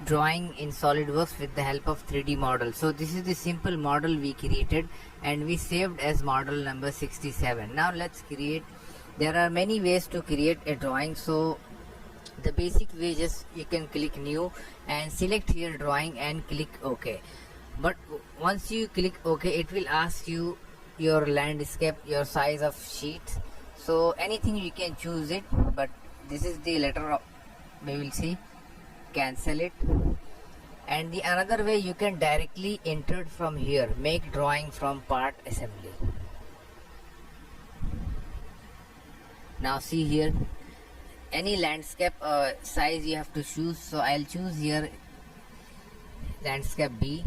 drawing in SolidWorks with the help of 3D model. So this is the simple model we created and we saved as model number 67. Now let's create. There are many ways to create a drawing. So the basic way, just you can click new and select here drawing and click OK. But once you click OK, it will ask you your landscape, your size of sheet. So anything you can choose it, but this is the letter of, we will see, cancel it. And the another way, you can directly enter from here, make drawing from part assembly. Now see here, any landscape size you have to choose. So I'll choose here landscape B.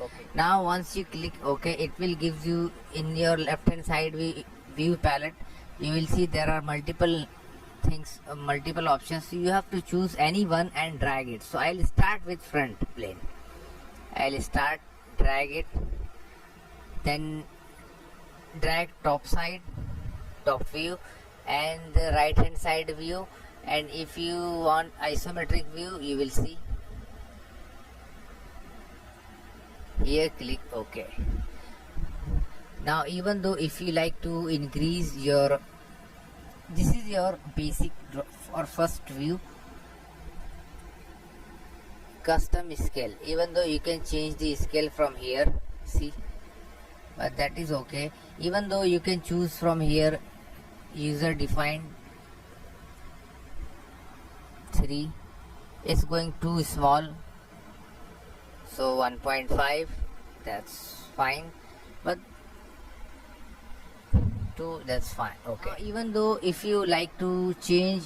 Okay. Now once you click OK, it will give you in your left hand side view palette, you will see there are multiple things, multiple options. So you have to choose any one and drag it. So I'll start with front plane. I'll start, drag it, then drag top side, top view, and the right hand side view. And if you want isometric view, you will see here, click OK. Now even though if you like to increase your, this is your basic or first view, custom scale. Even though you can change the scale from here, see, but that is okay. Even though you can choose from here user defined 3, it's going too small, so 1.5, that's fine, but 2, that's fine. Okay. Even though if you like to change,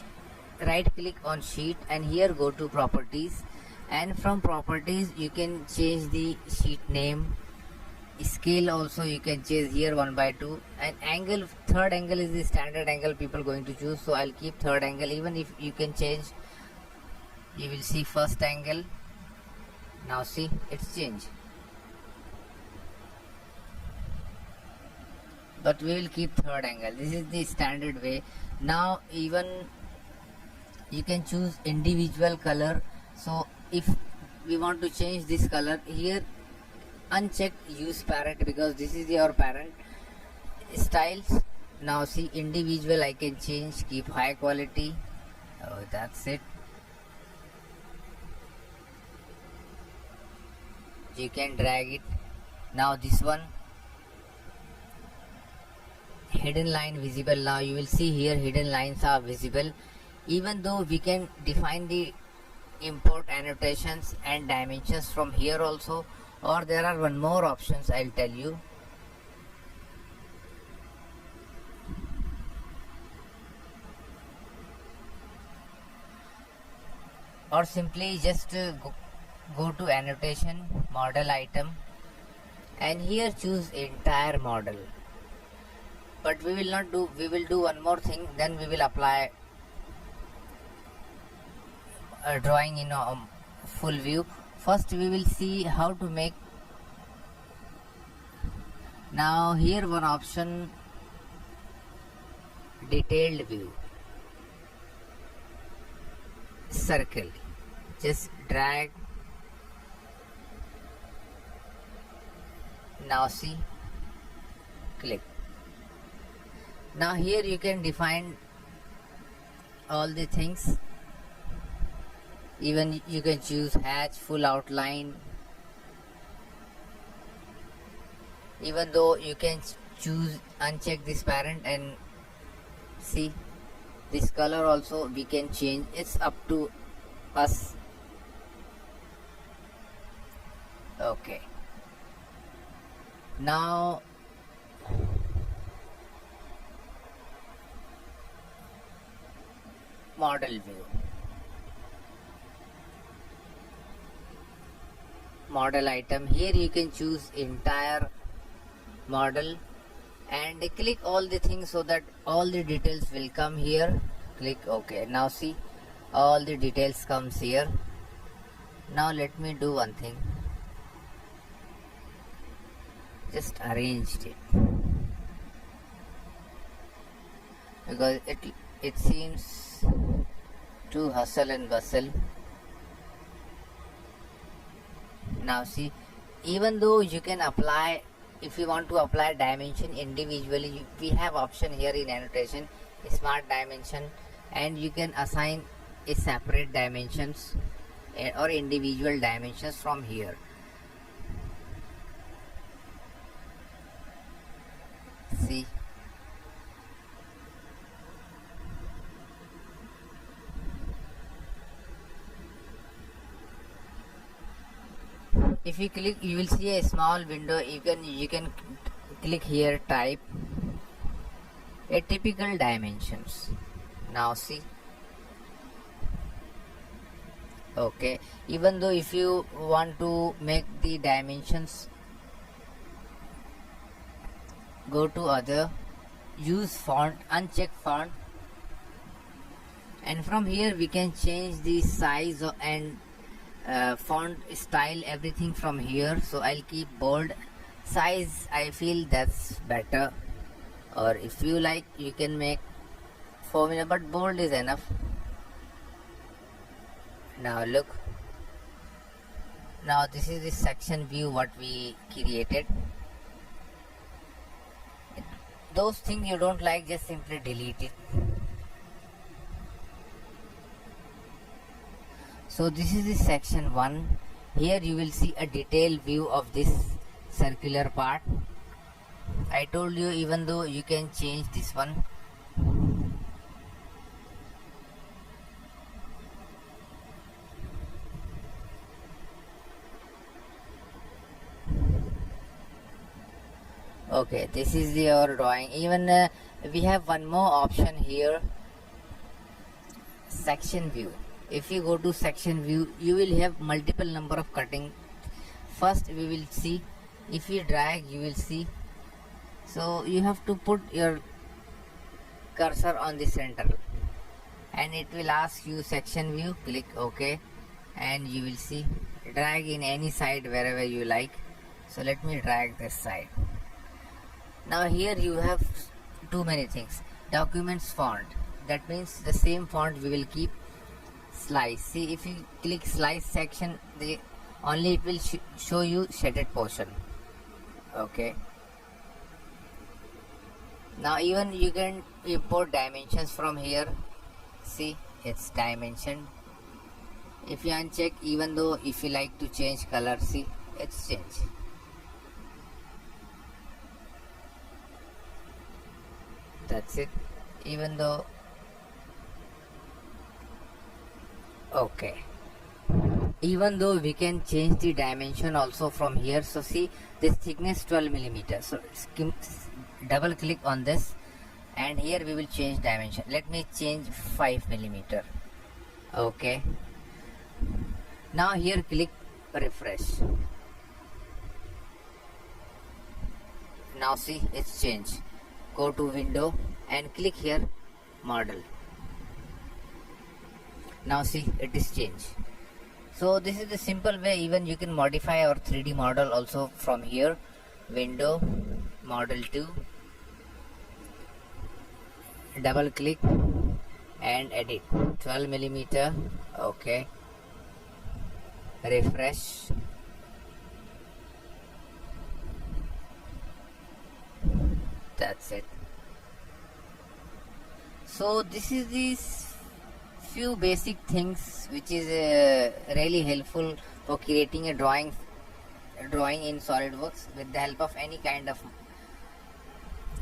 right click on sheet and here go to properties, and from properties you can change the sheet name, scale also you can change here 1/2, and angle, third angle is the standard angle people going to choose, so I'll keep third angle. Even if you can change, you will see first angle. Now see, it's changed, but we will keep third angle. This is the standard way. Now even you can choose individual color. So if we want to change this color, here uncheck use parent, because this is your parent. Styles, now see individual I can change, keep high quality. Oh, that's it. You can drag it. Now this one, hidden line visible. Now you will see here hidden lines are visible. Even though we can define the import annotations and dimensions from here also, or there are one more options I'll tell you. Or simply just go to annotation, model item, and here choose entire model. But we will not do, we will do one more thing, then we will apply a drawing in a full view. First we will see how to make. Now here one option, detailed view, circle, just drag. Now see, click. Now here you can define all the things. Even you can choose hatch, full outline. Even though you can choose, uncheck this parent, and see this color also we can change. It's up to us. Okay. Now model view, model item. Here you can choose entire model and click all the things so that all the details will come here. Click OK. Now see, all the details comes here. Now let me do one thing, just arranged it, because it seems too hustle and bustle. Now see, even though you can apply, if you want to apply dimension individually, we have option here in annotation, smart dimension, and you can assign a separate dimensions or individual dimensions from here. See, if you click, you will see a small window. You can click here, type a typical dimensions. Now see, okay, even though if you want to make the dimensions, go to other, use font, uncheck font, and from here we can change the size and font style, everything from here. So I'll keep bold. Size, I feel that's better, or if you like you can make 4 minutes, but bold is enough. Now look, now this is the section view what we created. Those things you don't like, just simply delete it. So this is the section 1. Here you will see a detailed view of this circular part. I told you, even though you can change this one. Okay, this is your drawing. Even we have one more option here, section view. If you go to section view, you will have multiple number of cutting. First we will see, if you drag you will see, so you have to put your cursor on the center and it will ask you section view, click OK, and you will see, drag in any side wherever you like. So let me drag this side. Now here you have too many things. Documents font, that means the same font we will keep. Slice, see, if you click slice section, only it will show you shaded portion. Okay, now even you can import dimensions from here. See, it's dimension. If you uncheck, even though if you like to change color, see, it's changed. That's it. Even though, okay, even though we can change the dimension also from here. So see, this thickness 12 millimeters. So double click on this and here we will change dimension. Let me change 5 millimeter. Okay, now here click refresh. Now see, it's changed. Go to window and click here model. Now see, it is changed. So this is the simple way. Even you can modify our 3D model also from here. Window, model 2, double click and edit. 12 millimeter. Okay, refresh. That's it. So this is these few basic things which is really helpful for creating a drawing in SolidWorks with the help of any kind of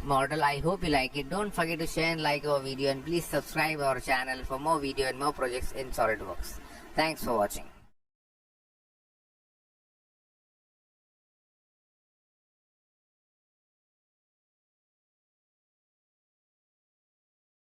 model. I hope you like it. Don't forget to share and like our video, and please subscribe our channel for more video and more projects in SolidWorks. Thanks for watching.